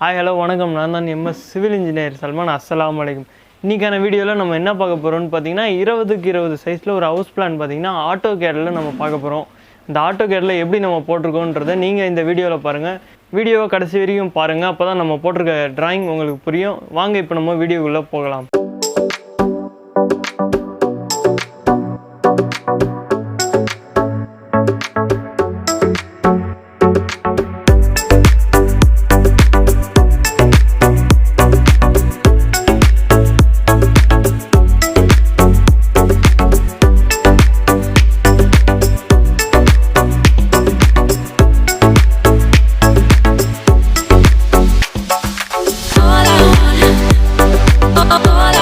Hi hello வணக்கம். நான் தான் எம்எஸ் சிவில் இன்ஜினியர் சல்மான். அஸ்ஸலாமு அலைக்கும். இன்றைக்கான வீடியோவில் நம்ம என்ன பார்க்க போகிறோம்னு பார்த்தீங்கன்னா 20x20 சைஸில் ஒரு ஹவுஸ் பிளான் பார்த்தீங்கன்னா AutoCADல நம்ம பார்க்க போகிறோம். இந்த AutoCADல எப்படி நம்ம போட்டிருக்கோன்றதை நீங்கள் இந்த வீடியோவில் பாருங்கள். வீடியோவை கடைசி வரைக்கும் பாருங்கள், அப்போ தான் நம்ம போட்டிருக்க டிராயிங் உங்களுக்கு புரியும். வாங்க இப்போ நம்ம வீடியோக்குள்ளே போகலாம். All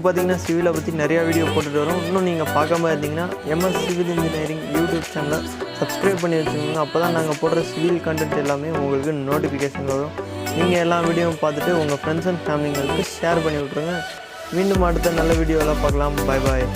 பார்த்தீங்கன்னா சிவிலை பற்றி நிறையா வீடியோ போட்டுட்டு வரோம். இன்னும் நீங்கள் பார்க்காம இருந்தீங்கன்னா எம்எஸ் சிவில் இன்ஜினியரிங் யூடியூப் சேனலை சப்ஸ்கிரைப் பண்ணி வச்சுக்கோங்க. அப்போ தான் நாங்கள் போடுற சிவில் கண்டென்ட் எல்லாமே உங்களுக்கு நோட்டிஃபிகேஷன் வரும். நீங்கள் எல்லா வீடியோவும் பார்த்துட்டு உங்கள் ஃப்ரெண்ட்ஸ் அண்ட் ஃபேமிலிங்களுக்கு ஷேர் பண்ணி விட்ருங்க. மீண்டும் அடுத்த நல்ல வீடியோவில் பார்க்கலாம். பாய் பாய்.